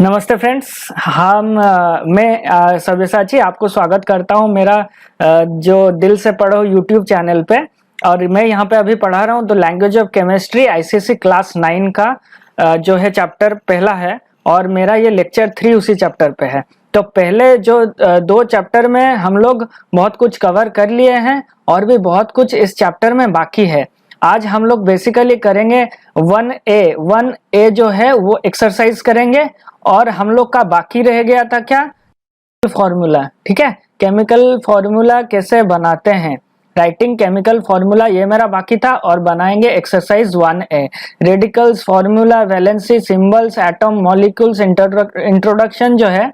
नमस्ते फ्रेंड्स। मैं सव्यसाची आपको स्वागत करता हूं मेरा जो दिल से पढ़ो यूट्यूब चैनल पे। और मैं यहां पे अभी पढ़ा रहा हूं तो language of chemistry ICSE class 9 का जो है चैप्टर पहला है और मेरा ये लेक्चर 3 उसी चैप्टर पे है। तो पहले जो दो चैप्टर में हम लोग बहुत कुछ कवर कर लिए हैं और भी बहुत कुछ इस चैप्टर में बाकी है। आज हम लोग बेसिकली करेंगे 1A जो है वो एक्सरसाइज करेंगे और हम लोग का बाकी रह गया था क्या, फॉर्मूला। ठीक है, केमिकल फॉर्मूला कैसे बनाते हैं, राइटिंग केमिकल फॉर्मूला, ये मेरा बाकी था। और बनाएंगे exercise 1A, radicals, formula, valency, symbols, atom, molecules, introduction जो है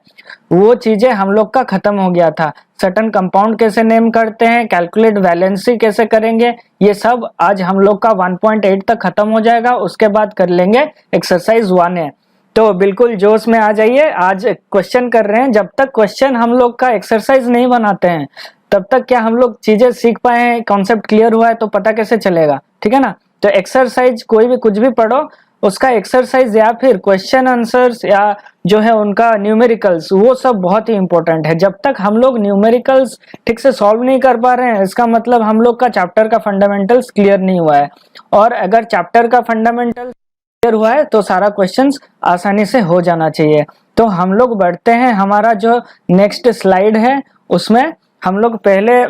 वो चीजें हम लोग का खत्म हो गया था। सर्टेन कंपाउंड कैसे नेम करते हैं, कैलकुलेट वैलेंसी कैसे करेंगे, ये सब आज हम लोग का 1.8 तक खत्म हो जाएगा। उसके बाद कर लेंगे एक्सरसाइज 1A। तो बिल्कुल जोश में आ जाइए, आज क्वेश्चन कर रहे हैं। जब तक क्वेश्चन हम लोग का एक्सरसाइज नहीं बनाते हैं तब तक क्या हम लोग चीजें सीख पाए हैं, कॉन्सेप्ट क्लियर हुआ है तो पता कैसे चलेगा। ठीक है ना। तो एक्सरसाइज कोई भी कुछ भी पढ़ो उसका एक्सरसाइज या फिर क्वेश्चन आंसर्स या जो है उनका न्यूमेरिकल्स, वो सब बहुत ही इंपॉर्टेंट है। जब तक हम लोग न्यूमेरिकल्स ठीक से सॉल्व नहीं कर पा रहे हैं इसका मतलब हम लोग का चैप्टर का फंडामेंटल्स क्लियर नहीं हुआ है। और अगर चैप्टर का फंडामेंटल क्लियर हुआ है तो सारा क्वेश्चंस आसानी से हो जाना चाहिए। तो हम लोग बढ़ते हैं, हमारा जो नेक्स्ट स्लाइड है उसमें हम लोग पहले,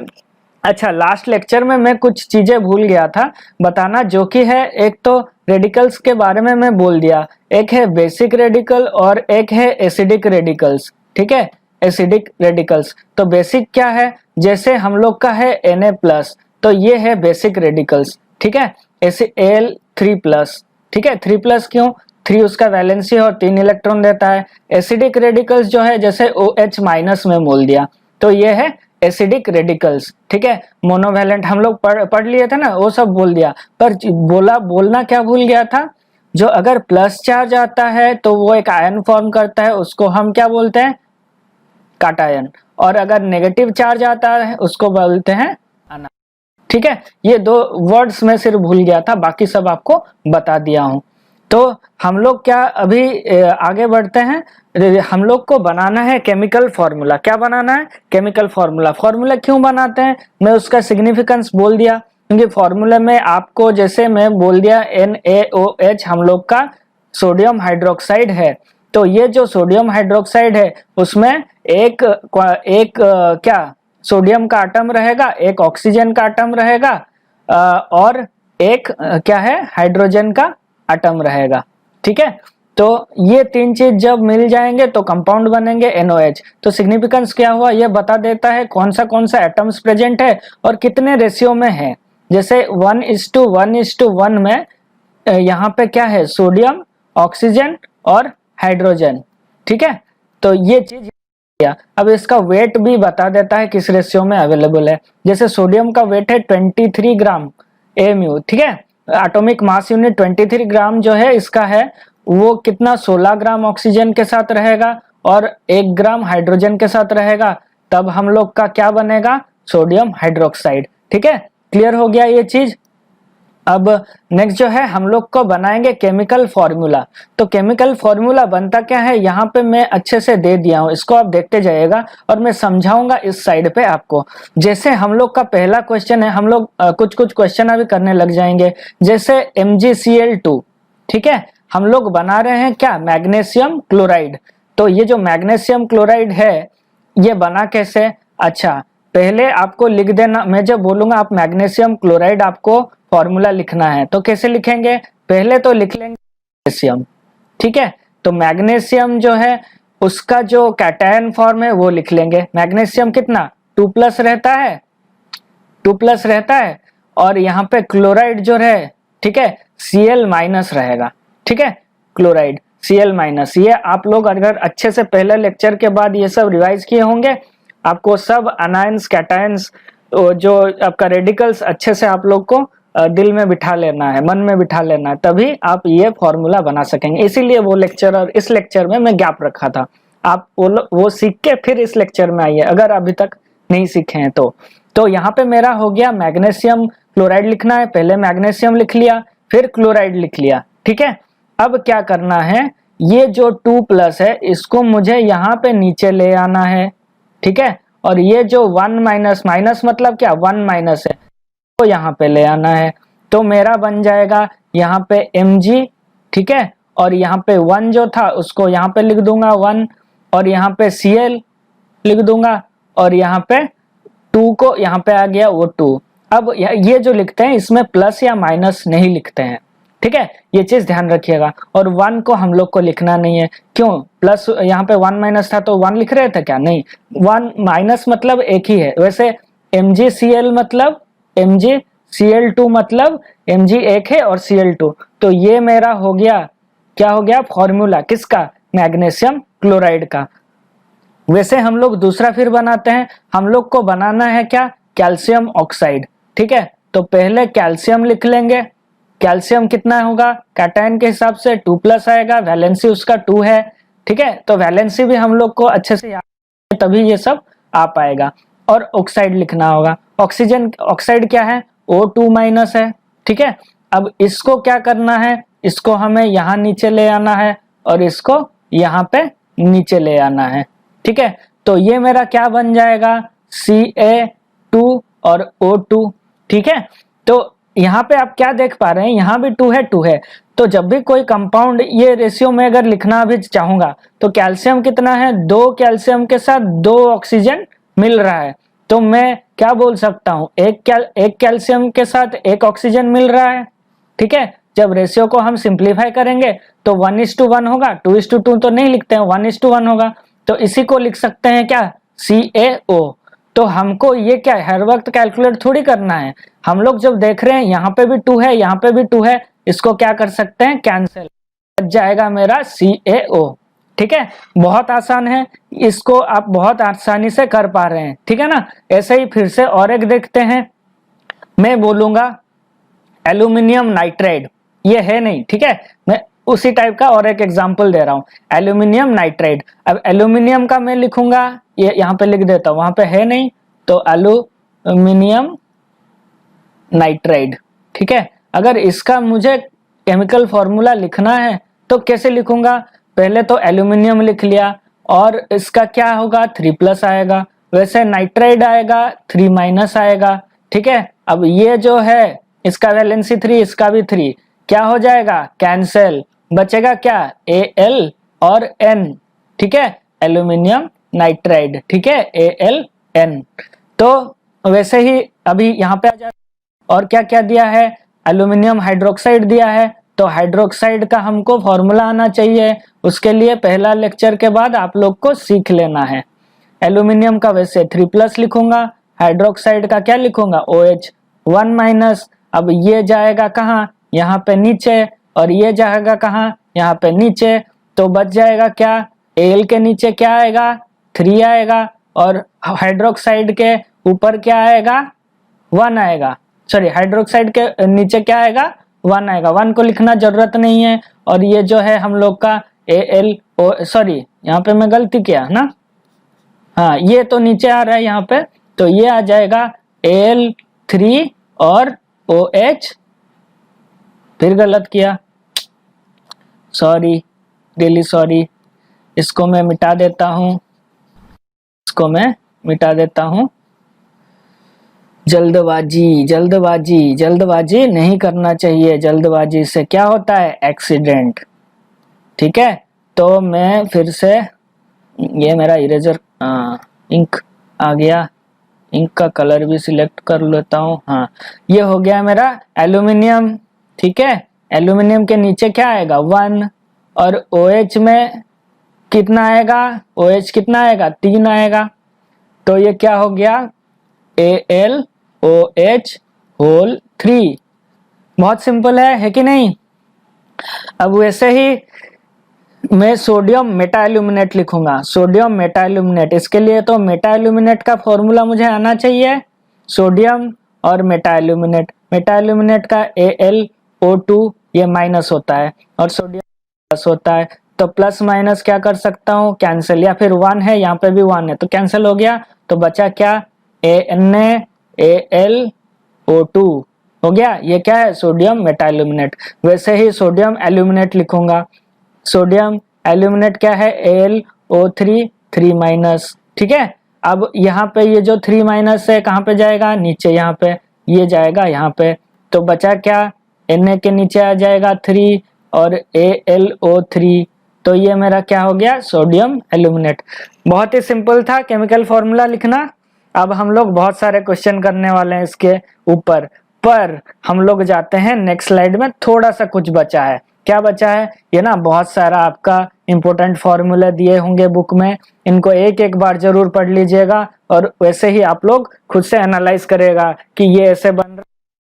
अच्छा लास्ट लेक्चर में मैं कुछ चीजें भूल गया था बताना, जो कि है एक तो रेडिकल्स के बारे में मैं बोल दिया, एक है बेसिक रेडिकल और एक है एसिडिक रेडिकल्स। ठीक है, एसिडिक रेडिकल्स। तो बेसिक क्या है, जैसे हम लोग का है Na+, तो ये है बेसिक रेडिकल्स। ठीक है, Al3+। ठीक है, 3+ क्यों, 3 उसका वैलेंसी और 3 इलेक्ट्रॉन देता है। एसिडिक रेडिकल्स जो है जैसे OH- में बोल दिया, तो ये है एसिडिक रेडिकल्स। ठीक है, मोनोवैलेंट हम लोग पढ़ लिए थे ना, वो सब बोल दिया। पर बोलना क्या भूल गया था, जो अगर प्लस चार्ज आता है तो वो एक आयन फॉर्म करता है, उसको हम क्या बोलते हैं, काटायन। और अगर नेगेटिव चार्ज आता है उसको बोलते हैं अना। ठीक है, ये दो वर्ड्स में सिर्फ भूल गया था, बाकी सब आपको बता दिया हूं। तो हम लोग क्या अभी आगे बढ़ते हैं। हम लोग को बनाना है केमिकल फॉर्मूला। क्या बनाना है, केमिकल फॉर्मूला। फॉर्मूला क्यों बनाते हैं मैं उसका सिग्निफिकेंस बोल दिया, क्योंकि फॉर्मूला में आपको जैसे मैं बोल दिया NaOH हम लोग का सोडियम हाइड्रोक्साइड है। तो ये जो सोडियम हाइड्रोक्साइड है उसमें एक क्या सोडियम का आटम रहेगा, एक ऑक्सीजन का आटम रहेगा और एक क्या है हाइड्रोजन का आटम रहेगा। ठीक है, तो ये तीन चीज जब मिल जाएंगे तो कंपाउंड बनेंगे NOH। तो सिग्निफिकेंस क्या हुआ, ये बता देता है कौन सा एटम्स प्रेजेंट है और कितने रेशियो में है। जैसे 1:1:1 में यहाँ पे क्या है, सोडियम, ऑक्सीजन और हाइड्रोजन। ठीक है, तो ये चीज अब इसका वेट भी बता देता है किस रेशियो में अवेलेबल है। जैसे सोडियम का वेट है 23 ग्राम AMU। ठीक है, एटॉमिक मास यूनिट 23 ग्राम जो है इसका है, वो कितना 16 ग्राम ऑक्सीजन के साथ रहेगा और 1 ग्राम हाइड्रोजन के साथ रहेगा, तब हम लोग का क्या बनेगा, सोडियम हाइड्रोक्साइड। ठीक है, क्लियर हो गया ये चीज। अब नेक्स्ट जो है हम लोग को बनाएंगे केमिकल फॉर्मूला। तो केमिकल फॉर्मूला बनता क्या है, यहाँ पे मैं अच्छे से दे दिया हूँ, इसको आप देखते जाइएगा और मैं समझाऊंगा इस साइड पे आपको। जैसे हम लोग का पहला क्वेश्चन है, हम लोग कुछ क्वेश्चन अभी करने लग जाएंगे। जैसे MgCl2, ठीक है, हम लोग बना रहे हैं क्या, मैग्नीशियम क्लोराइड। तो ये जो मैग्नीशियम क्लोराइड है ये बना कैसे, अच्छा पहले आपको लिख देना, मैं जब बोलूंगा आप मैग्नीशियम क्लोराइड आपको फॉर्मूला लिखना है तो कैसे लिखेंगे, पहले तो लिख लेंगे मैग्नीशियम। ठीक है, तो मैग्नीशियम जो है उसका जो कैटायन फॉर्म है वो लिख लेंगे। मैग्नीशियम कितना 2+ रहता है, 2+ रहता है और यहाँ पे क्लोराइड जो रहे, ठीक है, Cl- रहेगा। ठीक है, क्लोराइड Cl-, ये आप लोग अगर अच्छे से पहले लेक्चर के बाद ये सब रिवाइज किए होंगे, आपको सब अनायंस कैटायंस जो आपका रेडिकल्स अच्छे से आप लोग को दिल में बिठा लेना है, मन में बिठा लेना है, तभी आप ये फॉर्मूला बना सकेंगे। इसीलिए वो लेक्चर और इस लेक्चर में मैं गैप रखा था, आप वो सीख के फिर इस लेक्चर में आइए अगर अभी तक नहीं सीखे हैं तो यहाँ पे मेरा हो गया मैग्नीशियम क्लोराइड लिखना है, पहले मैग्नीशियम लिख लिया फिर क्लोराइड लिख लिया। ठीक है, अब क्या करना है, ये जो 2 प्लस है इसको मुझे यहाँ पे नीचे ले आना है, ठीक है। और ये जो 1 माइनस, माइनस मतलब क्या, 1 माइनस है, तो यहाँ पे ले आना है। तो मेरा बन जाएगा यहाँ पे mg, ठीक है। और यहाँ पे 1 जो था उसको यहाँ पे लिख दूंगा 1, और यहाँ पे Cl लिख दूंगा, और यहाँ पे 2 को यहाँ पे आ गया वो 2। अब ये जो लिखते हैं इसमें प्लस या माइनस नहीं लिखते हैं, ठीक है, ये चीज ध्यान रखिएगा। और 1 को हम लोग को लिखना नहीं है, क्यों, प्लस यहाँ पे 1 माइनस था तो 1 लिख रहे थे क्या, नहीं, 1 माइनस मतलब एक ही है। वैसे MgCl मतलब MgCl2 मतलब Mg एक है और Cl2, तो ये मेरा हो गया, क्या हो गया, फॉर्मूला किसका, मैग्नीशियम क्लोराइड का। वैसे हम लोग दूसरा फिर बनाते हैं, हम लोग को बनाना है क्या, कैल्शियम ऑक्साइड, ठीक है। तो पहले कैल्शियम लिख लेंगे, कैल्शियम कितना होगा, कैटायन के हिसाब से 2 प्लस आएगा, वैलेंसी उसका 2 है, ठीक है। तो वैलेंसी भी हम लोग को अच्छे से याद है, तभी ये सब आ पाएगा। और ऑक्साइड लिखना होगा, ऑक्सीजन ऑक्साइड क्या है, O2 माइनस है, ठीक है। अब इसको क्या करना है, इसको हमें यहाँ नीचे ले आना है और इसको यहाँ पे नीचे ले आना है, ठीक है। तो ये मेरा क्या बन जाएगा, Ca2 और O2, ठीक है। तो यहाँ पे आप क्या देख पा रहे हैं, यहाँ भी 2 है 2 है, तो जब भी कोई कंपाउंड ये रेशियो में अगर लिखना भी चाहूंगा तो कैल्शियम कितना है, 2 कैल्शियम के साथ 2 ऑक्सीजन मिल रहा है, तो मैं क्या बोल सकता हूँ, एक कैल्शियम के साथ 1 ऑक्सीजन मिल रहा है, ठीक है। जब रेशियो को हम सिंप्लीफाई करेंगे तो 1:1 होगा, 2:2 तो नहीं लिखते हैं, 1:1 होगा, तो इसी को लिख सकते हैं क्या, CaO। तो हमको ये क्या है, हर वक्त कैलकुलेट थोड़ी करना है, हम लोग जब देख रहे हैं यहाँ पे भी 2 है, यहाँ पे भी 2 है, इसको क्या कर सकते हैं, कैंसिल, बच जाएगा मेरा CaO, ठीक है। बहुत आसान है, इसको आप बहुत आसानी से कर पा रहे हैं, ठीक है ना। ऐसे ही फिर से और एक देखते हैं, मैं बोलूंगा एल्यूमिनियम नाइट्राइड, ये है नहीं, ठीक है, मैं उसी टाइप का और एक एग्जांपल दे रहा हूं, एल्यूमिनियम नाइट्राइड। अब एल्यूमिनियम का मैं लिखूंगा, ये यहाँ पे लिख देता हूं, वहां पे है नहीं, तो एल्यूमिनियम नाइट्राइड, ठीक है। अगर इसका मुझे केमिकल फॉर्मूला लिखना है तो कैसे लिखूंगा, पहले तो एल्यूमिनियम लिख लिया और इसका क्या होगा, 3 प्लस आएगा, वैसे नाइट्राइड आएगा 3 माइनस आएगा, ठीक है। अब ये जो है इसका वैलेंसी 3, इसका भी 3, क्या हो जाएगा, कैंसिल, बचेगा क्या, Al और N, ठीक है, एल्यूमिनियम नाइट्राइड, ठीक है, AlN। तो वैसे ही अभी यहाँ पे आ जाए, और क्या क्या दिया है, एल्यूमिनियम हाइड्रोक्साइड दिया है, तो हाइड्रोक्साइड का हमको फॉर्मूला आना चाहिए, उसके लिए पहला लेक्चर के बाद आप लोग को सीख लेना है। एल्यूमिनियम का वैसे 3 प्लस लिखूंगा, हाइड्रोक्साइड का क्या लिखूंगा, OH 1 माइनस। अब ये जाएगा कहाँ, यहाँ पे नीचे, और ये जाएगा कहाँ, यहाँ पे नीचे, तो बच जाएगा क्या, Al के नीचे क्या आएगा, 3 आएगा, और हाइड्रोक्साइड के ऊपर क्या आएगा, 1 आएगा, सॉरी हाइड्रोक्साइड के नीचे क्या आएगा, 1 आएगा, 1 को लिखना जरूरत नहीं है। और ये जो है हम लोग का AlO, सॉरी यहाँ पे मैं गलती किया ना, हाँ ये तो नीचे आ रहा है यहाँ पे, तो ये आ जाएगा Al3 और OH, फिर गलत किया, सॉरी, रियली सॉरी, इसको मैं मिटा देता हूँ, इसको मैं मिटा देता हूँ। जल्दबाजी जल्दबाजी जल्दबाजी नहीं करना चाहिए, जल्दबाजी से क्या होता है, एक्सीडेंट, ठीक है। तो मैं फिर से, ये मेरा इरेजर इंक आ गया, इंक का कलर भी सिलेक्ट कर लेता हूँ, हाँ ये हो गया मेरा एल्यूमिनियम, ठीक है। एल्यूमिनियम के नीचे क्या आएगा, 1, और OH में कितना आएगा, OH कितना आएगा, 3 आएगा, तो ये क्या हो गया, AlOH होल 3। बहुत सिंपल है कि नहीं। अब वैसे ही मैं सोडियम मेटा एल्यूमिनेट लिखूंगा, सोडियम मेटा एल्यूमिनेट, इसके लिए तो मेटा एल्यूमिनेट का फॉर्मूला मुझे आना चाहिए, सोडियम और मेटा एल्यूमिनेट का AlO2 ये माइनस होता है और सोडियम प्लस होता है, तो प्लस माइनस क्या कर सकता हूँ, कैंसिल, या फिर 1 है, यहाँ पे भी 1 है तो कैंसिल हो गया, तो बचा क्या, NaAlO2 हो गया, ये क्या है, सोडियम मेटा एल्यूमिनेट। वैसे ही सोडियम एल्यूमिनेट लिखूंगा, सोडियम एल्यूमिनेट क्या है, AlO3 3 माइनस, ठीक है। अब यहाँ पे ये जो 3 माइनस है कहाँ पे जाएगा, नीचे, यहाँ पे ये जाएगा यहाँ पे, तो बचा क्या, Na के नीचे आ जाएगा 3 और AlO3, तो ये मेरा क्या हो गया, सोडियम एल्यूमिनेट। बहुत ही सिंपल था केमिकल फॉर्मूला लिखना। अब हम लोग बहुत सारे क्वेश्चन करने वाले हैं इसके ऊपर, पर हम लोग जाते हैं नेक्स्ट स्लाइड में। थोड़ा सा कुछ बचा है, क्या बचा है, ये ना बहुत सारा आपका इंपॉर्टेंट फॉर्मूले दिए होंगे बुक में, इनको एक एक बार जरूर पढ़ लीजिएगा और वैसे ही आप लोग खुद से एनालाइज करेगा कि ये ऐसे बन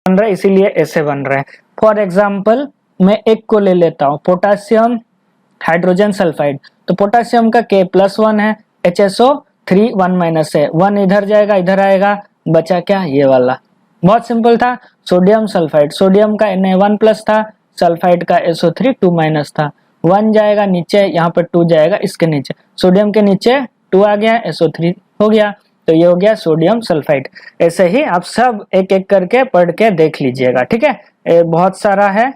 रहा है इसीलिए ऐसे बन रहा है। फॉर एग्जाम्पल मैं एक को ले लेता हूँ, पोटासियम हाइड्रोजन सल्फाइड, तो पोटासियम का K+1 है, HSO3 1 माइनस है, 1 इधर जाएगा इधर आएगा, बचा क्या, ये वाला, बहुत सिंपल था। सोडियम सल्फाइड, सोडियम का Na1+ था, सल्फाइड का SO3 2 माइनस था, 1 जाएगा नीचे, यहाँ पर 2 जाएगा इसके नीचे, सोडियम के नीचे 2 आ गया, SO3 हो गया, तो ये हो गया सोडियम सल्फाइड। ऐसे ही आप सब एक एक करके पढ़ के देख लीजिएगा, ठीक है, बहुत सारा है।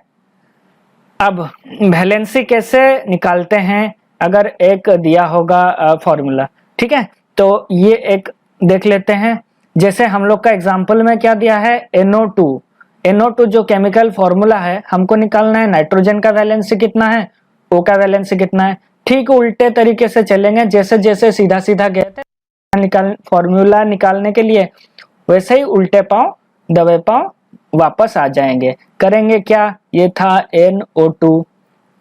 अब वैलेंसी कैसे निकालते हैं, अगर एक दिया होगा फॉर्मूला, ठीक है, तो ये एक देख लेते हैं। जैसे हम लोग का एग्जाम्पल में क्या दिया है, NO2 जो केमिकल फॉर्मूला है हमको निकालना है, नाइट्रोजन का वैलेंसी कितना है, O का वैलेंसी कितना है। ठीक उल्टे तरीके से चलेंगे, जैसे जैसे सीधा सीधा गए थे फॉर्मूला निकालने के लिए, वैसे ही उल्टे पांव दबे पांव वापस आ जाएंगे। करेंगे क्या, ये था NO2,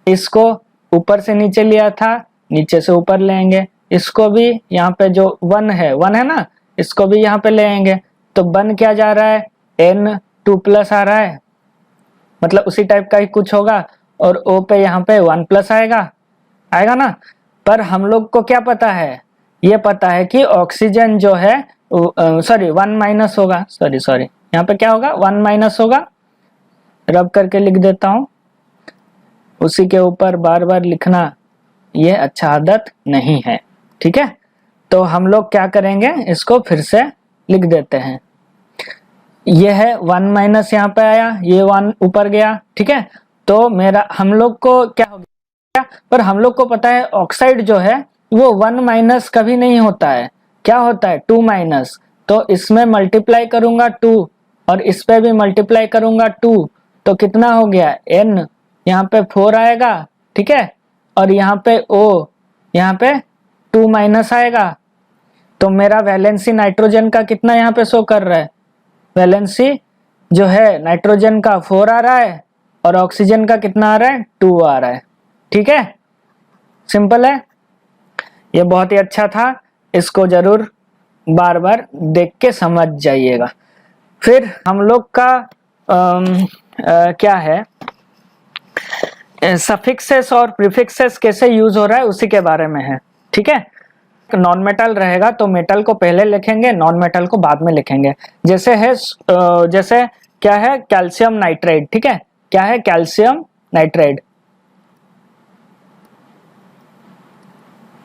इसको ऊपर से नीचे लिया था, नीचे से ऊपर लेंगे, इसको भी यहाँ पे जो 1 है ना, इसको भी यहाँ पे लेंगे, तो बन क्या जा रहा है, N2+ आ रहा है, मतलब उसी टाइप का ही कुछ होगा, और O पे यहाँ पे 1+ आएगा ना। पर हम लोग को क्या पता है, ये पता है कि ऑक्सीजन जो है सॉरी 1 माइनस होगा, सॉरी यहाँ पे क्या होगा, 1 माइनस होगा, रब करके लिख देता हूं, उसी के ऊपर बार बार लिखना ये अच्छा आदत नहीं है, ठीक है। तो हम लोग क्या करेंगे, इसको फिर से लिख देते हैं, ये है 1 माइनस, यहाँ पे आया, ये 1 ऊपर गया, ठीक है। तो मेरा हम लोग को क्या हो गया, पर हम लोग को पता है ऑक्साइड जो है वो 1 माइनस कभी नहीं होता है, क्या होता है 2 माइनस, तो इसमें मल्टीप्लाई करूंगा 2 और इस पे भी मल्टीप्लाई करूंगा 2, तो कितना हो गया N, यहाँ पे 4 आएगा, ठीक है, और यहाँ पे O, यहाँ पे 2 माइनस आएगा, तो मेरा वैलेंसी नाइट्रोजन का कितना यहाँ पे शो कर रहा है, वैलेंसी जो है नाइट्रोजन का 4 आ रहा है और ऑक्सीजन का कितना आ रहा है, 2 आ रहा है, ठीक है, सिंपल है। ये बहुत ही अच्छा था, इसको जरूर बार बार देख के समझ जाइएगा। फिर हम लोग का क्या है, सफिक्सेस और प्रीफिक्सेस कैसे यूज हो रहा है उसी के बारे में है, ठीक है। नॉन मेटल रहेगा तो मेटल को पहले लिखेंगे, नॉन मेटल को बाद में लिखेंगे। जैसे है जैसे क्या है, कैल्शियम नाइट्राइड, ठीक है, क्या है, कैल्शियम नाइट्राइड,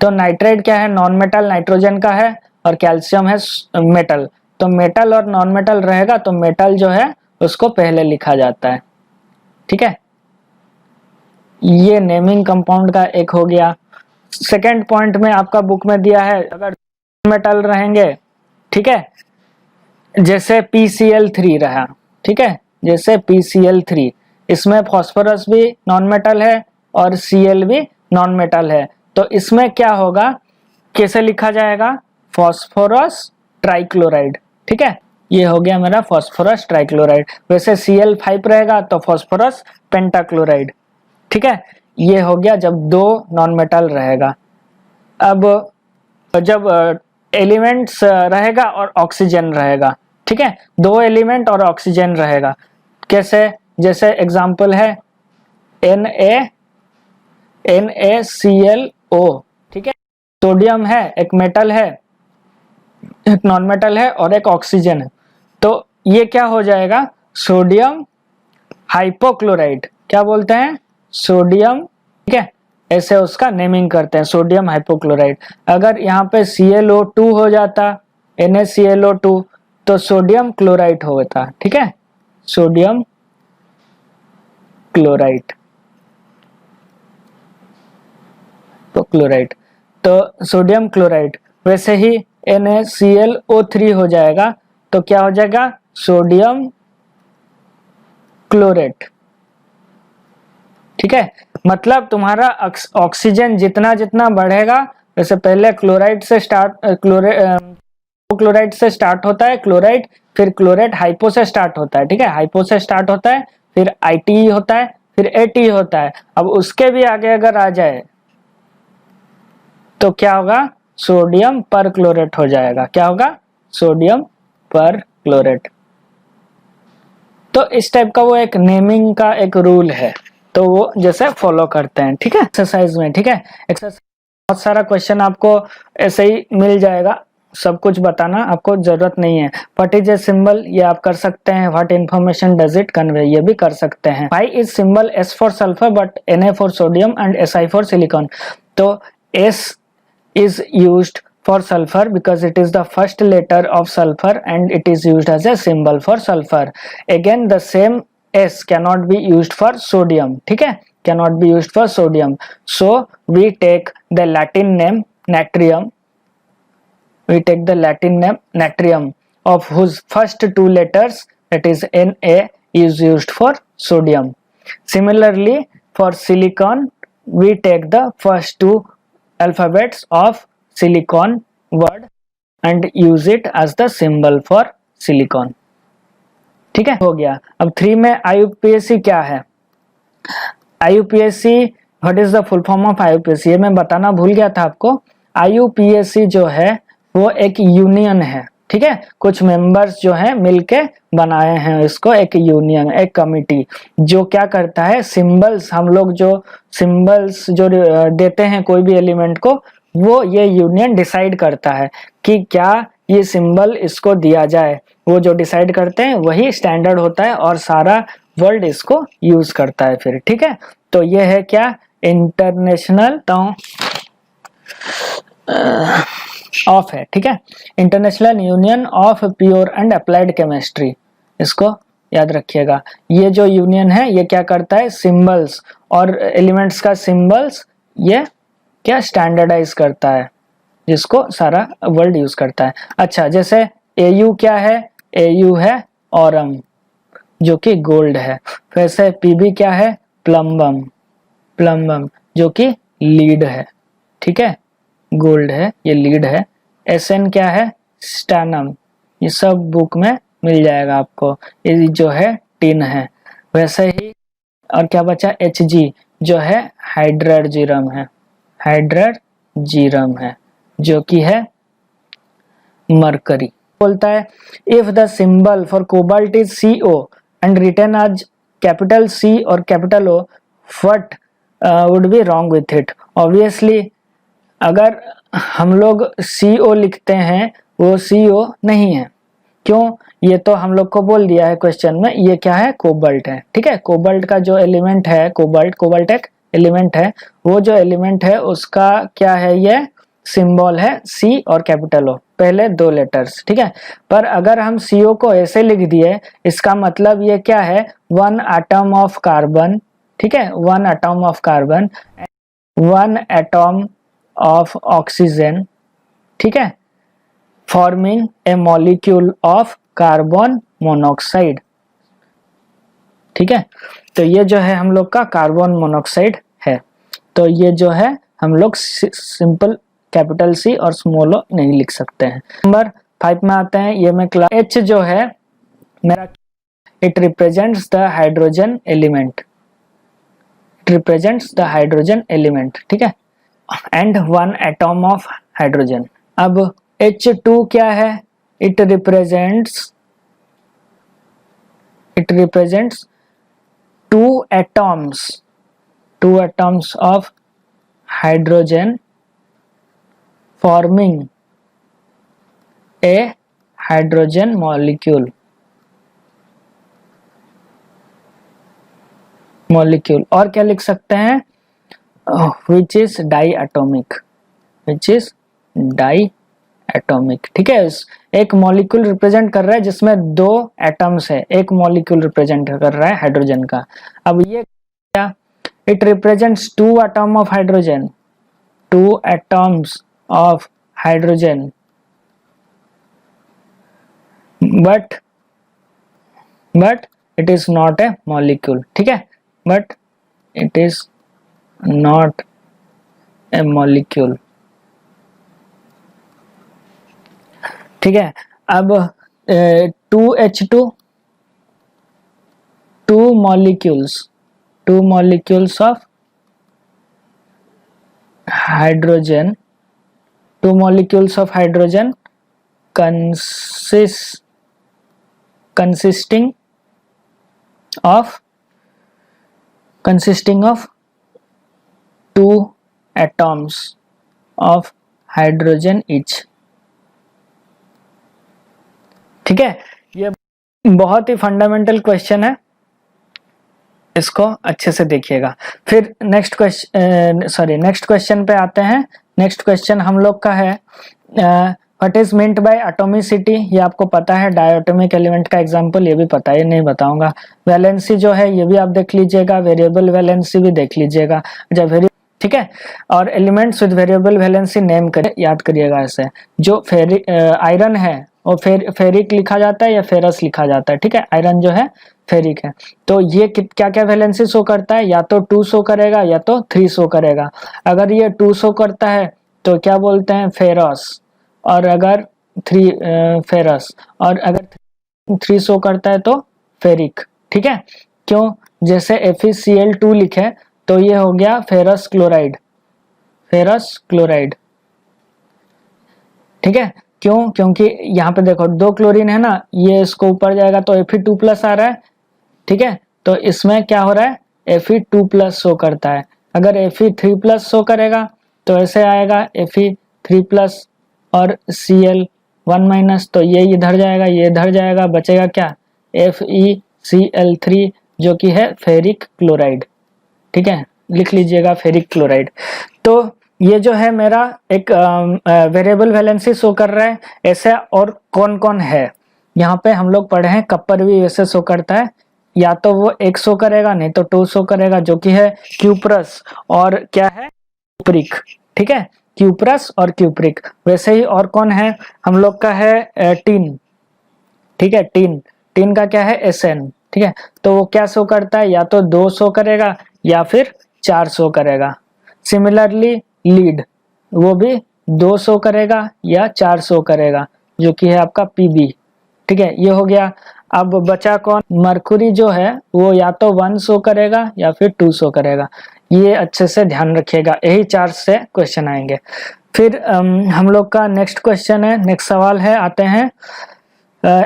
तो नाइट्राइड क्या है, नॉन मेटल नाइट्रोजन का है, और कैल्शियम है मेटल, तो मेटल और नॉन मेटल रहेगा तो मेटल जो है उसको पहले लिखा जाता है, ठीक है। ये नेमिंग कंपाउंड का एक हो गया। सेकेंड पॉइंट में आपका बुक में दिया है, अगर मेटल रहेंगे, ठीक है, जैसे PCl3 रहा, ठीक है, जैसे PCl3, इसमें फॉस्फोरस भी नॉन मेटल है और Cl भी नॉन मेटल है, तो इसमें क्या होगा, कैसे लिखा जाएगा, फॉस्फोरस ट्राइक्लोराइड, ठीक है, ये हो गया मेरा फॉस्फोरस ट्राइक्लोराइड। वैसे Cl5 रहेगा तो फॉस्फोरस पेंटाक्लोराइड, ठीक है, ये हो गया जब 2 नॉन मेटल रहेगा। अब जब एलिमेंट्स रहेगा और ऑक्सीजन रहेगा, ठीक है, 2 एलिमेंट और ऑक्सीजन रहेगा, कैसे, जैसे एग्जांपल है NaClO, ठीक है, सोडियम है, एक मेटल है, एक नॉन मेटल है और एक ऑक्सीजन है, तो ये क्या हो जाएगा, सोडियम हाइपोक्लोराइड, क्या बोलते हैं, सोडियम, ठीक है, ऐसे उसका नेमिंग करते हैं, सोडियम हाइपोक्लोराइड। अगर यहाँ पे ClO2 हो जाता, NaClO2, तो सोडियम क्लोराइड होता, ठीक है, सोडियम क्लोराइड। क्लोराइड, तो सोडियम क्लोराइड। वैसे ही NaClO3 हो जाएगा, तो क्या हो जाएगा, सोडियम क्लोरेट। ठीक है, मतलब तुम्हारा ऑक्सीजन जितना जितना बढ़ेगा, जैसे पहले क्लोराइड से स्टार्ट, क्लोराइड से स्टार्ट होता है क्लोराइड, फिर क्लोरेट हाइपो से स्टार्ट होता है। ठीक है, हाइपो से स्टार्ट होता है, फिर ITE होता है, फिर ATE होता है। अब उसके भी आगे अगर आ जाए तो क्या होगा, सोडियम पर क्लोरेट हो जाएगा। क्या होगा, सोडियम पर क्लोरेट। तो इस टाइप का वो एक नेमिंग का एक रूल है, तो वो जैसे फॉलो करते हैं। ठीक है, एक्सरसाइज में। ठीक है, एक्सरसाइज बहुत सारा क्वेश्चन आपको ऐसे ही मिल जाएगा, सब कुछ बताना आपको जरूरत नहीं है। व्हाट इज ए सिंबल, ये आप कर सकते हैं। What information does it convey, ये भी कर सकते हैं। Why is symbol S for sulphur but Na for sodium and Si for silicon. तो S is used for sulfur because it is the first letter of sulfur and it is used as a symbol for sulfur. Again the same S cannot be used for sodium. ठीक है, cannot be used for sodium, so we take the Latin name natrium. We take the Latin name natrium of whose first two letters, that is Na, is used for sodium. Similarly for silicon we take the first two alphabets of silicon word and use it as the symbol for silicon. ठीक है, हो गया। अब 3 में IUPAC क्या है। IUPAC, what is the full form of IUPAC, ये मैं बताना भूल गया था आपको। IUPAC जो है वो एक यूनियन है। ठीक है, कुछ मेंबर्स जो है मिलके बनाए हैं इसको, एक यूनियन, एक कमिटी, जो क्या करता है, सिंबल्स, हम लोग जो सिंबल्स जो देते हैं कोई भी एलिमेंट को, वो ये यूनियन डिसाइड करता है कि क्या ये सिंबल इसको दिया जाए। वो जो डिसाइड करते हैं वही स्टैंडर्ड होता है और सारा वर्ल्ड इसको यूज करता है फिर। ठीक है, तो ये है क्या, इंटरनेशनल ऑफ है। ठीक है, international union of pure and applied chemistry, इसको याद रखिएगा। ये जो यूनियन है ये क्या करता है, सिंबल्स और एलिमेंट्स का सिंबल्स ये क्या स्टैंडर्डाइज करता है, जिसको सारा वर्ल्ड यूज करता है। अच्छा, जैसे AU क्या है, AU है ऑरम जो कि गोल्ड है। वैसे PB क्या है, प्लम्बम, प्लम्बम जो कि लीड है। ठीक है, गोल्ड है, ये लीड है। SN क्या है, स्टैनम, ये सब बुक में मिल जाएगा आपको। ये जो है टिन है। वैसे ही और क्या बचा, HG जो है हाइड्रोजीरम है, हाइड्रोजीरम है जो कि है मरकरी। बोलता है if the symbol for cobalt is CO and written as capital C और capital O, what would be wrong with it. Obviously अगर हम लोग CO लिखते हैं, वो CO नहीं है। क्यों, ये तो हम लोग को बोल दिया है क्वेश्चन में, ये क्या है, कोबाल्ट है। ठीक है, कोबाल्ट का जो एलिमेंट है, कोबाल्ट एक एलिमेंट है, वो जो एलिमेंट है उसका क्या है, ये सिंबल है C और कैपिटल O, पहले 2 लेटर्स। ठीक है, पर अगर हम CO को ऐसे लिख दिए, इसका मतलब ये क्या है, 1 एटम ऑफ कार्बन। ठीक है, 1 atom of carbon, 1 atom of oxygen. ठीक है, forming a molecule of carbon monoxide. ठीक है, तो ये जो है हम लोग का कार्बन मोनोऑक्साइड है। तो ये जो है हम लोग सिंपल कैपिटल C और स्मॉल o नहीं लिख सकते हैं। नंबर 5 में आते हैं, ये मैं क्लास H जो है मेरा, it represents the hydrogen element, it represents the hydrogen element. ठीक है, एंड 1 एटम ऑफ हाइड्रोजन। अब H2 क्या है, it represents 2 atoms of hydrogen forming a hydrogen molecule और क्या लिख सकते हैं, which is diatomic, ठीक है, एक मॉलिक्यूल रिप्रेजेंट कर रहा है जिसमें 2 एटम्स है, एक मॉलिक्यूल रिप्रेजेंट कर रहा है हाइड्रोजन का। अब ये क्या, it represents 2 atom of hydrogen, 2 atoms of hydrogen, but it is not a molecule. ठीक है, but it is not a molecule. ठीक है, अब 2H2, 2 molecules of hydrogen, 2 molecules of hydrogen consisting of 2 atoms of hydrogen each. ठीक है, ये बहुत ही fundamental question है, इसको अच्छे से देखिएगा। फिर नेक्स्ट क्वेश्चन पे आते हैं। नेक्स्ट क्वेश्चन हम लोग का है what is meant by atomicity. ये आपको पता है, डायटोमिक एलिमेंट का एग्जांपल ये भी पता है, ये नहीं बताऊंगा। वैलेंसी जो है ये भी आप देख लीजिएगा, वेरिएबल वैलेंसी भी देख लीजिएगा जब ठीक है। और elements with variable valency name करें, याद करिएगा ऐसे। जो आयरन है वो फेरिक लिखा जाता है या फेरस लिखा जाता है, ठीक है। आयरन जो है फेरिक है, तो ये क्या क्या वैलेंसी शो करता है, या तो 2 शो करेगा या तो 3 शो करेगा। अगर ये 2 शो करता है तो क्या बोलते हैं, फेरस। और अगर 3 फेरस, और अगर 3 शो करता है तो फेरिक, ठीक है। क्यों, जैसे FeCl2 लिखे तो ये हो गया फेरस क्लोराइड, ठीक है। क्यों, क्योंकि यहाँ पे देखो 2 क्लोरीन है ना, ये इसको ऊपर जाएगा तो Fe2+ आ रहा है, ठीक है। तो इसमें क्या हो रहा है, Fe2+ शो करता है। अगर Fe3+ शो करेगा तो ऐसे आएगा Fe3+ और Cl1-, तो ये इधर जाएगा, ये इधर जाएगा, बचेगा क्या, FeCl3 जो कि है फेरिक क्लोराइड, ठीक है। लिख लीजिएगा फेरिक क्लोराइड। तो ये जो है मेरा एक वेरिएबल वैलेंसी शो कर रहा है। ऐसे और कौन कौन है, यहाँ पे हम लोग पढ़े हैं कपर भी वैसे शो करता है, या तो वो 1 शो करेगा नहीं तो 2 शो करेगा, जो कि है क्यूप्रस और क्या है, क्यूप्रिक, ठीक है। क्यूप्रस और क्यूप्रिक। वैसे ही और कौन है, हम लोग का है टीन, ठीक है। टीन का क्या है, SN, ठीक है। तो वो क्या शो करता है, या तो 2 शो करेगा या फिर 4 शो करेगा। सिमिलरली लीड, वो भी 2 शो करेगा या 4 शो करेगा, जो कि है आपका PB, ठीक है। ये हो गया। अब बचा कौन, मरकुरी जो है वो या तो 1 शो करेगा या फिर 2 शो करेगा। ये अच्छे से ध्यान रखिएगा, यही 4 से क्वेश्चन आएंगे। फिर हम लोग का नेक्स्ट क्वेश्चन है, नेक्स्ट सवाल है, आते हैं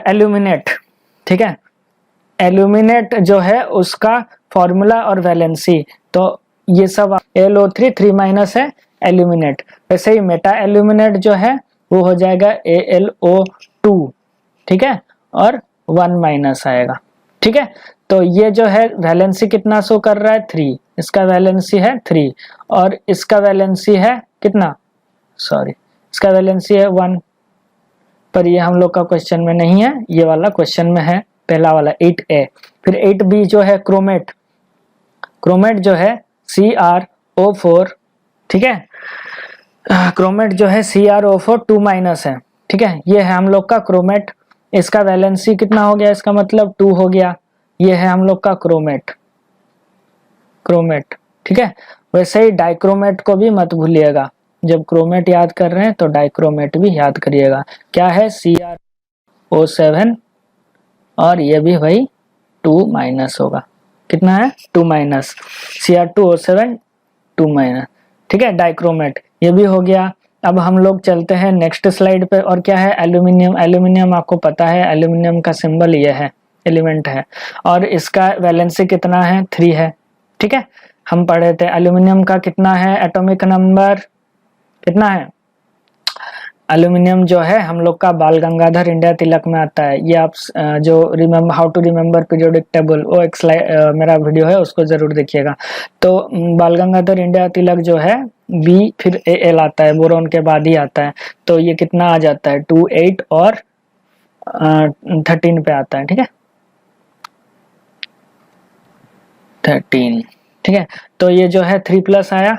एल्यूमिनेट, ठीक है। एल्यूमिनेट जो है उसका फॉर्मूला और वैलेंसी, तो ये सब AlO3 3- है एल्यूमिनेट। वैसे ही मेटा एल्यूमिनेट जो है वो हो जाएगा AlO2, ठीक है, और 1- आएगा, ठीक है। तो ये जो है वैलेंसी कितना शो कर रहा है, 3, इसका वैलेंसी है 3, और इसका वैलेंसी है कितना, इसका वैलेंसी है 1, पर ये हम लोग का क्वेश्चन में नहीं है, ये वाला क्वेश्चन में है, पहला वाला 8A। फिर 8B जो है क्रोमेट जो है CrO4, ठीक है। क्रोमेट जो है CrO4 2- है, ठीक है। ये है हम लोग का क्रोमेट, इसका वैलेंसी कितना हो गया, इसका मतलब 2 हो गया। ये है हम लोग का क्रोमेट, ठीक है। वैसे ही डाइक्रोमेट को भी मत भूलिएगा, जब क्रोमेट याद कर रहे हैं तो डाइक्रोमेट भी याद करिएगा। क्या है, CrO7, और ये भी भाई 2- होगा। कितना है, 2- Cr2O7 2-, ठीक है। डाइक्रोमेट ये भी हो गया। अब हम लोग चलते हैं नेक्स्ट स्लाइड पे, और क्या है, एल्यूमिनियम आपको पता है, एल्यूमिनियम का सिंबल ये है, एलिमेंट है, और इसका वैलेंसी कितना है, 3 है, ठीक है। हम पढ़े थे एल्यूमिनियम का कितना है, एटॉमिक नंबर कितना है। एल्यूमिनियम जो है हम लोग का बाल गंगाधर इंडिया तिलक में आता है। ये आप जो how to remember periodic table, वो एक स्लाइड मेरा वीडियो है, उसको जरूर देखिएगा। तो बाल गंगाधर इंडिया तिलक जो है B फिर Al आता है, बोरोन के बाद ही आता है। तो ये कितना आ जाता है, 2, 8 और 13 पे आता है, ठीक है, 13, ठीक है। तो ये जो है 3+ आया,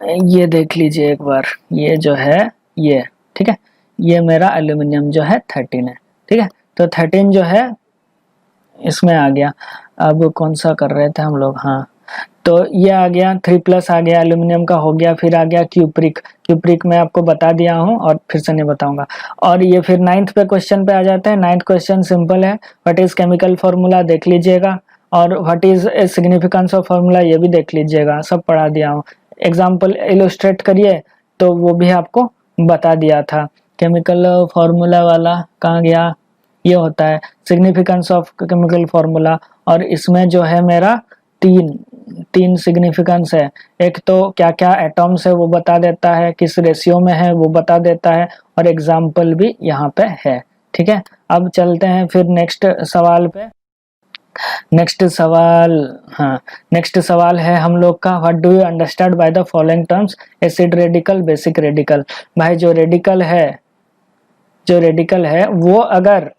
ये देख लीजिए एक बार, ये जो है ये, ठीक है, ये मेरा एल्यूमिनियम जो है 13 है, ठीक है। तो 13 जो है इसमें आ गया। अब कौन सा कर रहे थे हम लोग, हाँ, तो ये आ गया 3+ आ गया, एल्यूमिनियम का हो गया। फिर आ गया क्यूप्रिक, क्यूप्रिक मैं आपको बता दिया हूँ और फिर से नहीं बताऊंगा। और ये फिर 9th पे क्वेश्चन पे आ जाते हैं। 9th क्वेश्चन सिंपल है, व्हाट इज केमिकल फॉर्मूला देख लीजिएगा, और what is significance of formula ये भी देख लीजिएगा, सब पढ़ा दिया हूँ। एग्जाम्पल इलस्ट्रेट करिए तो वो भी आपको बता दिया था। केमिकल फॉर्मूला वाला कहाँ गया, ये होता है सिग्निफिकेंस ऑफ केमिकल फॉर्मूला, और इसमें जो है मेरा तीन तीन सिग्निफिकेंस है। एक तो क्या क्या एटॉम्स है वो बता देता है, किस रेशियो में है वो बता देता है, और एग्जाम्पल भी यहाँ पे है, ठीक है। अब चलते हैं फिर नेक्स्ट सवाल पे। नेक्स्ट सवाल, हाँ, नेक्स्ट सवाल है हम लोग का, what do you understand by the following terms, acid radical, basic radical. भाई जो रेडिकल है, जो रेडिकल है वो अगर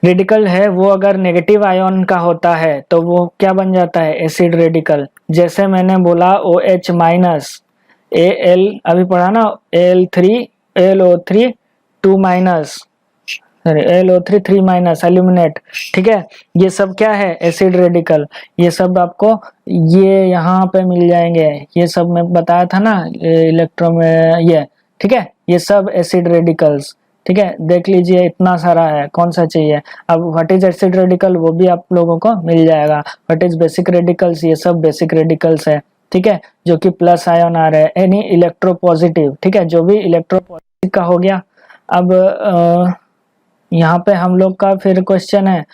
रेडिकल है वो अगर नेगेटिव आयन का होता है तो वो क्या बन जाता है, एसिड रेडिकल। जैसे मैंने बोला OH माइनस Al, अभी पढ़ा ना, Al3 AlO3 2 minus, sorry AlO3 3 minus aluminate, ठीक है। ये सब क्या है, एसिड रेडिकल। ये सब आपको ये यहाँ पे मिल जाएंगे, ये सब मैं बताया था ना इलेक्ट्रो में, ये ठीक है, ये सब एसिड रेडिकल्स, ठीक है। देख लीजिए इतना सारा है, कौन सा चाहिए। अब व्हाट इज एसिड रेडिकल वो भी आप लोगों को मिल जाएगा। व्हाट इज बेसिक रेडिकल्स, ये सब बेसिक रेडिकल्स है, ठीक है, जो कि प्लस आयन आ रहे हैं, एनी इलेक्ट्रोपॉजिटिव, ठीक है, जो भी इलेक्ट्रोपॉजिटिव का हो गया। अब यहाँ पे हम लोग का फिर क्वेश्चन है,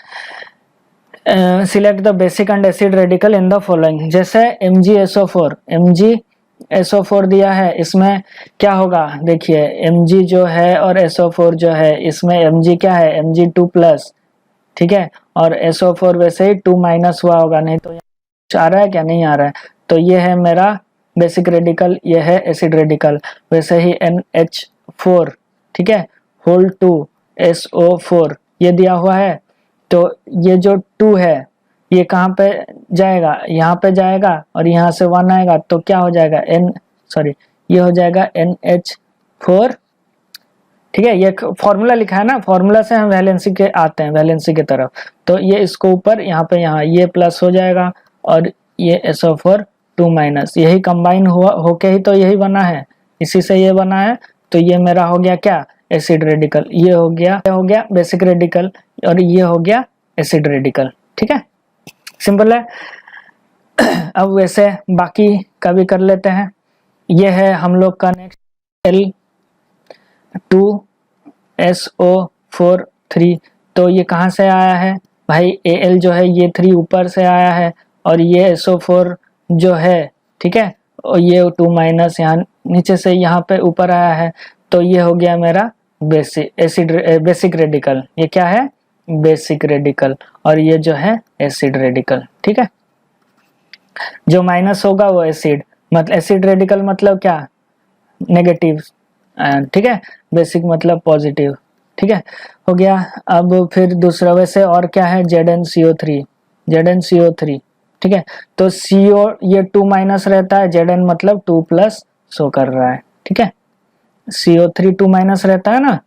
select the basic and acid radical in the following. जैसे MgSO4 दिया है, इसमें क्या होगा, देखिए Mg जो है और SO4 जो है, इसमें Mg क्या है, Mg2+, ठीक है, और SO4 वैसे ही 2 माइनस हुआ होगा, नहीं तो आ रहा है क्या, नहीं आ रहा है। तो ये है मेरा बेसिक रेडिकल, ये है एसिड रेडिकल। वैसे ही NH4, ठीक है, होल 2 SO4 ये दिया हुआ है, तो ये जो 2 है ये कहाँ पे जाएगा, यहाँ पे जाएगा, और यहाँ से 1 आएगा तो क्या हो जाएगा, ये हो जाएगा NH4, ठीक है। ये फॉर्मूला लिखा है ना, फॉर्मूला से हम वैलेंसी के आते हैं, वैलेंसी की तरफ। तो ये इसको ऊपर यहाँ पे, यहाँ ये प्लस हो जाएगा, और ये SO4 2 माइनस, यही कंबाइन हुआ होके ही तो यही बना है, इसी से ये बना है। तो ये मेरा हो गया क्या, एसिड रेडिकल। ये हो गया बेसिक रेडिकल, और ये हो गया एसिड रेडिकल, ठीक है, सिंपल है। अब वैसे बाकी का भी कर लेते हैं। ये है हम लोग का नेक्स्ट Al2SO4 3। तो ये कहाँ से आया है भाई, Al जो है ये 3 ऊपर से आया है, और ये SO4 जो है, ठीक है, और ये 2 माइनस यहाँ नीचे से यहाँ पे ऊपर आया है। तो ये हो गया मेरा बेसिक रेडिकल। ये क्या है, बेसिक रेडिकल, और ये जो है एसिड रेडिकल, ठीक है। जो माइनस होगा वो एसिड, मतलब एसिड रेडिकल मतलब क्या, नेगेटिव, ठीक है, बेसिक मतलब पॉजिटिव, ठीक है, हो गया। अब फिर दूसरा वैसे और क्या है, ZnCO3, ठीक है। तो CO ये 2 माइनस रहता है, Zn मतलब 2+ शो कर रहा है, ठीक है। CO3 2 माइनस रहता है ना,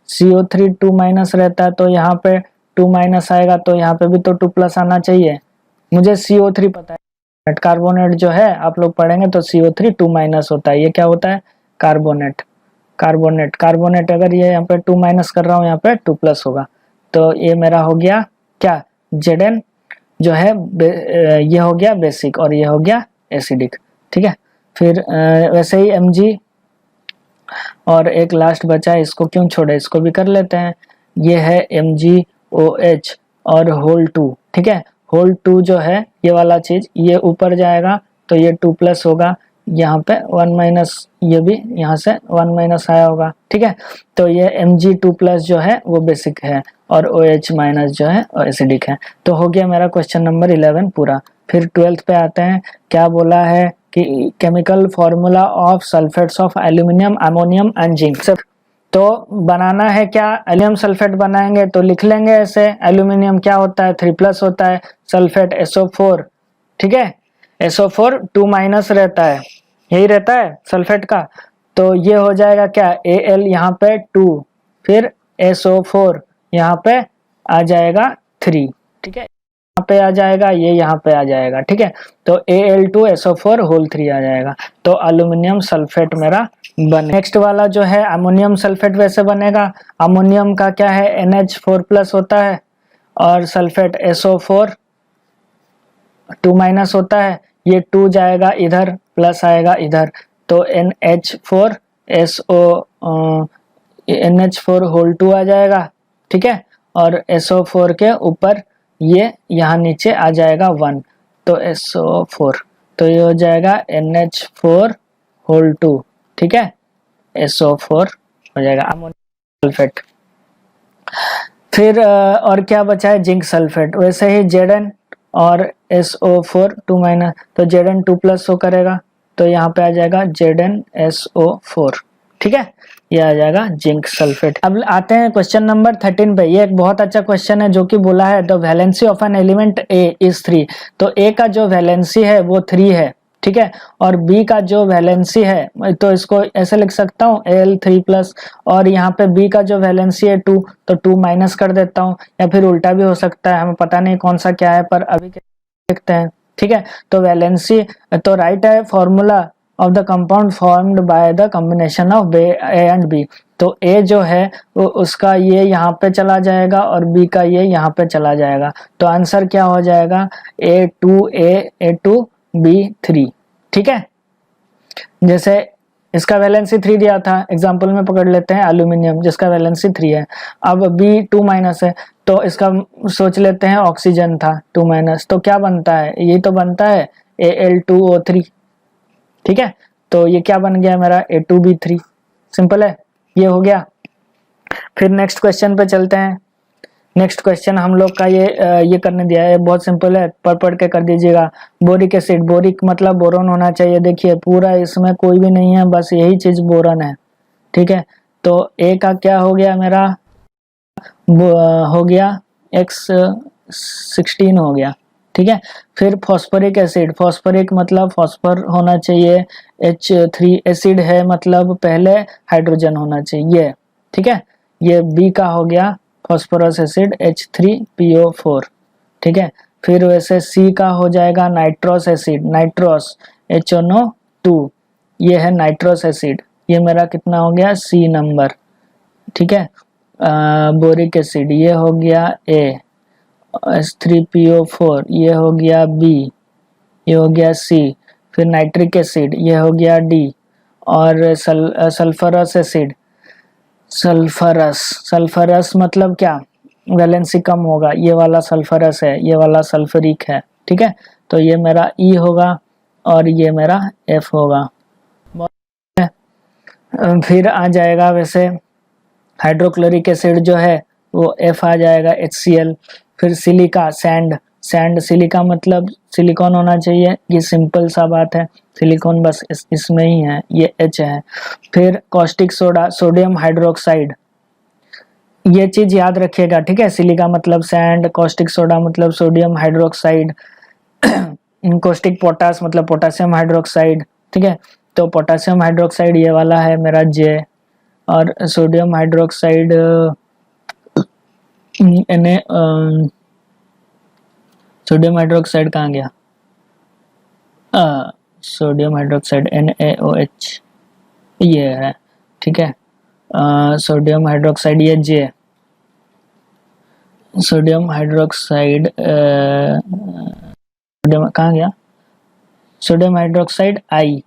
CO3 2 माइनस रहता है, तो यहाँ पे 2 माइनस आएगा, तो यहाँ पे भी तो 2+ आना चाहिए। मुझे CO3 पता है, कार्बोनेट जो है आप लोग पढ़ेंगे तो CO3 2 माइनस होता है। ये क्या होता है, कार्बोनेट, कार्बोनेट अगर ये यहाँ पे 2 माइनस कर रहा हूँ, यहाँ पे 2+ होगा। तो ये मेरा हो गया क्या, Zn जो है ये हो गया बेसिक, और ये हो गया एसिडिक, ठीक है। फिर वैसे ही Mg, और एक लास्ट बचा है, इसको क्यों छोड़े, इसको भी कर लेते हैं। ये है MgOH और होल 2, ठीक है। होल 2 जो है ये वाला चीज, ये ऊपर जाएगा तो ये 2+ होगा, यहाँ पे 1 माइनस, ये भी यहाँ से 1 माइनस आया होगा, ठीक है। तो ये Mg2+ जो है वो बेसिक है, और OH माइनस जो है वो एसिडिक है। तो हो गया मेरा क्वेश्चन नंबर 11 पूरा। फिर 12th पे आते हैं, क्या बोला है कि chemical formula of sulphates of aluminium, ammonium and zinc. तो बनाना है क्या, एल्यूमिनियम सल्फेट बनाएंगे तो लिख लेंगे ऐसे, एल्यूमिनियम क्या होता है 3+ होता है, सल्फेट SO4, ठीक है, SO4 2 माइनस रहता है, यही रहता है सल्फेट का। तो ये हो जाएगा क्या, Al यहाँ पे 2, फिर SO4 यहाँ पे आ जाएगा 3, ठीक है, यहाँ पे आ जाएगा, ये यहाँ पे आ जाएगा, ठीक है। तो Al2SO4 होल 3 आ जाएगा। तो अल्यूमिनियम सल्फेट मेरा बने। नेक्स्ट वाला जो है अमोनियम सल्फेट वैसे बनेगा। अमोनियम का क्या है, NH4+ होता है और सल्फेट SO4 2- होता है। ये 2 जाएगा इधर, प्लस आएगा इधर, तो NH4 होल 2 आ जाएगा, ठीक है। और SO4 के ऊपर ये यहाँ नीचे आ जाएगा 1, तो SO4, तो ये हो जाएगा NH4 होल 2, ठीक है, SO4 हो जाएगा अमोनियम सल्फेट। फिर और क्या बचा है, जिंक सल्फेट। वैसे ही Zn और SO4 2-, तो Zn 2+ हो करेगा, तो यहाँ पे आ जाएगा ZnSO4, ठीक है, ये आ जाएगा जिंक सल्फेट। अब आते हैं क्वेश्चन नंबर 13 पे। ये एक बहुत अच्छा क्वेश्चन है जो कि बोला है the valency of an element A is 3। तो A का जो वैलेंसी है वो 3 है, ठीक है, और B का जो वैलेंसी है, तो इसको ऐसे लिख सकता हूँ Al3+, और यहाँ पे B का जो वैलेंसी है 2, तो 2 माइनस कर देता हूँ, या फिर उल्टा भी हो सकता है, हमें पता नहीं कौन सा क्या है, पर अभी देखते हैं, ठीक है। तो वैलेंसी, तो राइट है formula of the compound formed by the combination of A and B। तो A जो है वो उसका ये यहाँ पे चला जाएगा और B का ये यहाँ पे चला जाएगा, तो आंसर क्या हो जाएगा, A2B3, ठीक है। जैसे इसका वैलेंसी 3 दिया था, एग्जांपल में पकड़ लेते हैं एल्यूमिनियम जिसका वैलेंसी 3 है। अब B 2- है, तो इसका सोच लेते हैं ऑक्सीजन था 2-, तो क्या बनता है, ये तो बनता है Al2O3, ठीक है। तो ये क्या बन गया मेरा, A2B3, सिंपल है, ये हो गया। फिर नेक्स्ट क्वेश्चन पे चलते हैं। नेक्स्ट क्वेश्चन हम लोग का ये करने दिया है, बहुत सिंपल है, पढ़ के कर दीजिएगा। बोरिक एसिड, बोरिक मतलब बोरोन होना चाहिए, देखिए पूरा इसमें कोई भी नहीं है, बस यही चीज बोरन है, ठीक है। तो A का क्या हो गया मेरा, हो गया X16 हो गया, ठीक है। फिर फॉस्फोरिक एसिड, फॉस्फोरिक मतलब फॉस्फर होना चाहिए, H3 एसिड है मतलब पहले हाइड्रोजन होना चाहिए, ठीक है। ये B का हो गया फॉस्फोरस एसिड H3PO4, ठीक है। फिर वैसे C का हो जाएगा नाइट्रोस एसिड, नाइट्रोस HNO2, ये है नाइट्रोस एसिड, ये मेरा कितना हो गया, C नंबर, ठीक है। बोरिक एसिड ये हो गया A, H3PO4 ये हो गया B, ये हो गया C। फिर नाइट्रिक एसिड ये हो गया D, और सल्फरस एसिड, सल्फरस, सल्फरस मतलब क्या, वैलेंसी कम होगा, ये वाला सल्फरस है, ये वाला सल्फरिक है, ठीक है। तो ये मेरा E होगा और ये मेरा F होगा। फिर आ जाएगा वैसे हाइड्रोक्लोरिक एसिड जो है वो F आ जाएगा HCl। फिर सिलिका, सैंड, सैंड सिलिका मतलब सिलिकॉन होना चाहिए, ये सिंपल सा बात है, सिलिकॉन बस इसमें ही है, ये H है। फिर कॉस्टिक सोडा, सोडियम हाइड्रोक्साइड, ये चीज याद रखिएगा, ठीक है। सिलिका मतलब सैंड, कॉस्टिक सोडा मतलब सोडियम हाइड्रोक्साइड, कॉस्टिक पोटास मतलब पोटासियम हाइड्रोक्साइड, ठीक है। तो पोटासियम हाइड्रोक्साइड ये वाला है मेरा J, और सोडियम हाइड्रोक्साइड सोडियम हाइड्रोक्साइड कहाँ गया, सोडियम हाइड्रोक्साइड NaOH ये है, ठीक है। सोडियम हाइड्रोक्साइड ये J, सोडियम हाइड्रोक्साइड सोडियम कहाँ गया, सोडियम हाइड्रोक्साइड I,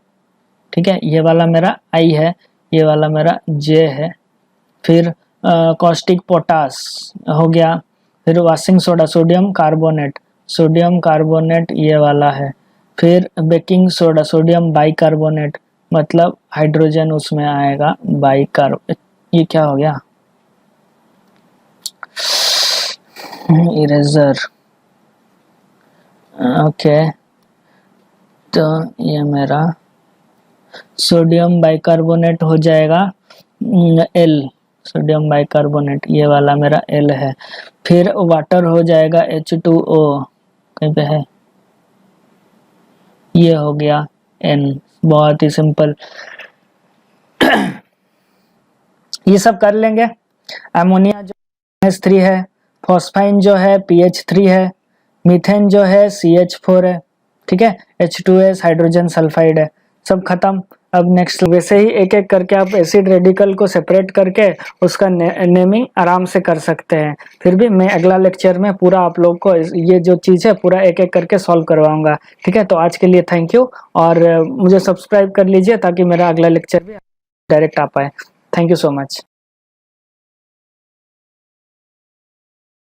ठीक है, ये वाला मेरा I है, ये वाला मेरा J है। फिर कॉस्टिक पोटास हो गया। फिर washing soda, sodium carbonate, sodium carbonate ये वाला है। फिर बेकिंग सोडा, सोडियम बाइकार्बोनेट मतलब हाइड्रोजन उसमें आएगा, बाइकार्ब, ये क्या हो गया, इरेजर, ओके। तो ये मेरा सोडियम बाइकार्बोनेट हो जाएगा L, सोडियम बाइकार्बोनेट ये वाला मेरा L है। फिर वाटर हो जाएगा H2O, कहीं पे है, ये हो गया N, बहुत ही सिंपल। ये सब कर लेंगे। अमोनिया जो NH3 है, फॉस्फाइन जो है PH3 है, मीथेन जो है CH4 है, ठीक है, H2S हाइड्रोजन सल्फाइड है, सब खत्म। अब नेक्स्ट वैसे ही एक एक करके आप एसिड रेडिकल को सेपरेट करके उसका नेमिंग आराम से कर सकते हैं। फिर भी मैं अगला लेक्चर में पूरा आप लोग को ये जो चीज़ है पूरा एक एक करके सॉल्व करवाऊंगा, ठीक है। तो आज के लिए थैंक यू, और मुझे सब्सक्राइब कर लीजिए ताकि मेरा अगला लेक्चर भी डायरेक्ट आ पाए। Thank you so much.